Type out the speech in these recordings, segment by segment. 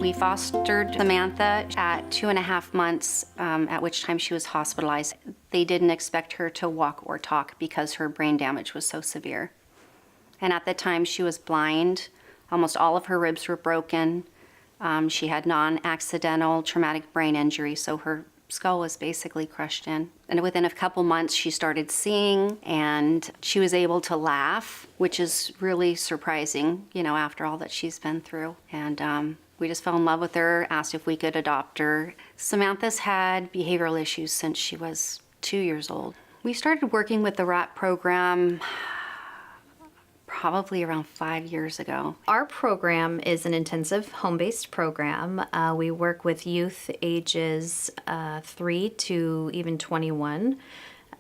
We fostered Samantha at 2.5 months, at which time she was hospitalized. They didn't expect her to walk or talk because her brain damage was so severe. And at the time she was blind. Almost all of her ribs were broken. She had non-accidental traumatic brain injury, so her skull was basically crushed in. And within a couple months, she started seeing, and she was able to laugh, which is really surprising, you know, after all that she's been through. And we just fell in love with her, asked if we could adopt her. Samantha's had behavioral issues since she was 2 years old. We started working with the WRAP program probably around 5 years ago. Our program is an intensive home-based program. We work with youth ages 3 to even 21.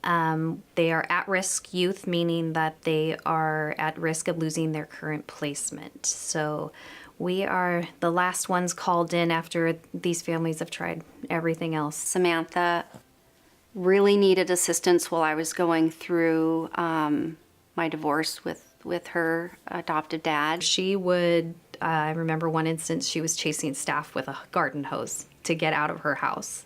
They are at-risk youth, meaning that they are at risk of losing their current placement. So we are the last ones called in after these families have tried everything else. Samantha really needed assistance while I was going through my divorce with her adopted dad. She would, I remember one instance, she was chasing staff with a garden hose to get out of her house,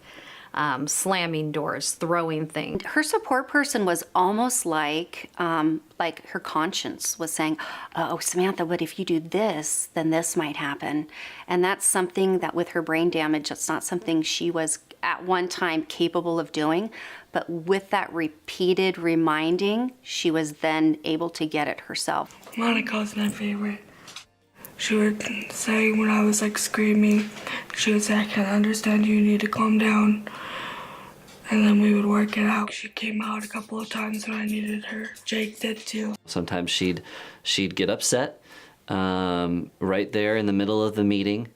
slamming doors, throwing things. Her support person was almost like her conscience was saying, oh, Samantha, but if you do this, then this might happen. And that's something that with her brain damage, that's not something she was at one time capable of doing. But with that repeated reminding, she was then able to get it herself. Monica's my favorite. She would say when I was like screaming, she would say, I can't understand you, you need to calm down. And then we would work it out. She came out a couple of times when I needed her. Jake did too. Sometimes she'd get upset right there in the middle of the meeting.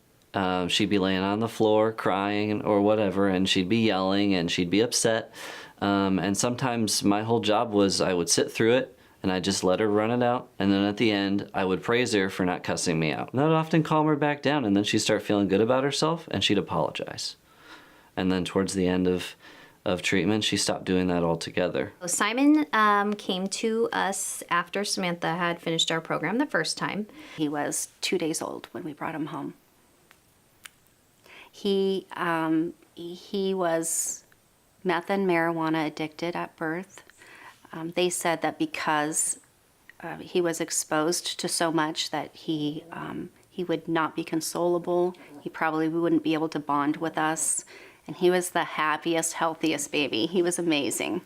She'd be laying on the floor crying or whatever, and she'd be yelling and she'd be upset. And sometimes my whole job was I would sit through it and I'd just let her run it out. And then at the end, I would praise her for not cussing me out. And that would often calm her back down, and then she'd start feeling good about herself and she'd apologize. And then towards the end of treatment, she stopped doing that altogether. Simon came to us after Samantha had finished our program the first time. He was 2 days old when we brought him home. He was meth and marijuana addicted at birth. They said that because he was exposed to so much that he would not be consolable. He probably wouldn't be able to bond with us. And he was the happiest, healthiest baby. He was amazing.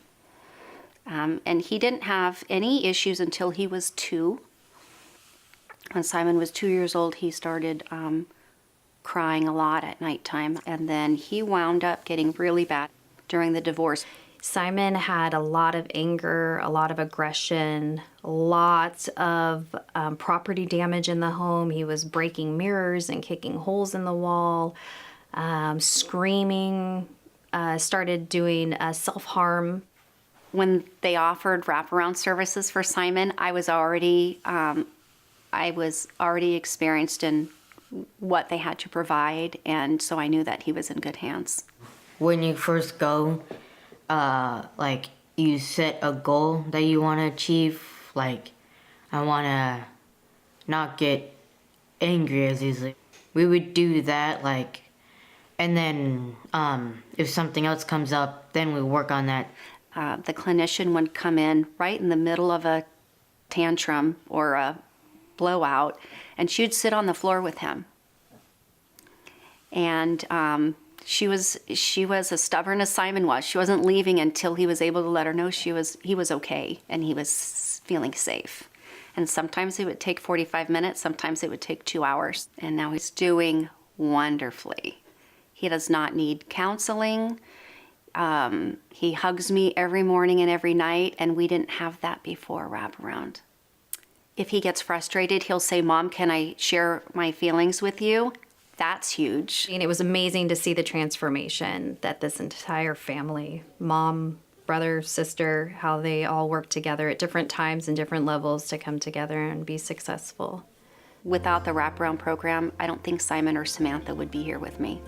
And he didn't have any issues until he was 2. When Simon was 2 years old, he started crying a lot at nighttime. And then he wound up getting really bad during the divorce. Simon had a lot of anger, a lot of aggression, lots of property damage in the home. He was breaking mirrors and kicking holes in the wall, screaming, started doing self-harm. When they offered wraparound services for Simon, I was already experienced in what they had to provide, and so I knew that he was in good hands. When you first go, like you set a goal that you want to achieve, like I want to not get angry as easily. We would do that, like, and then if something else comes up, then we work on that. The clinician would come in right in the middle of a tantrum or a blowout, and she would sit on the floor with him. And she was as stubborn as Simon was. She wasn't leaving until he was able to let her know he was okay and he was feeling safe. And sometimes it would take 45 minutes, sometimes it would take 2 hours. And now he's doing wonderfully. He does not need counseling. He hugs me every morning and every night, and we didn't have that before Wraparound. If he gets frustrated, he'll say, Mom, can I share my feelings with you? That's huge. And it was amazing to see the transformation that this entire family, mom, brother, sister, how they all work together at different times and different levels to come together and be successful. Without the Wraparound program, I don't think Simon or Samantha would be here with me.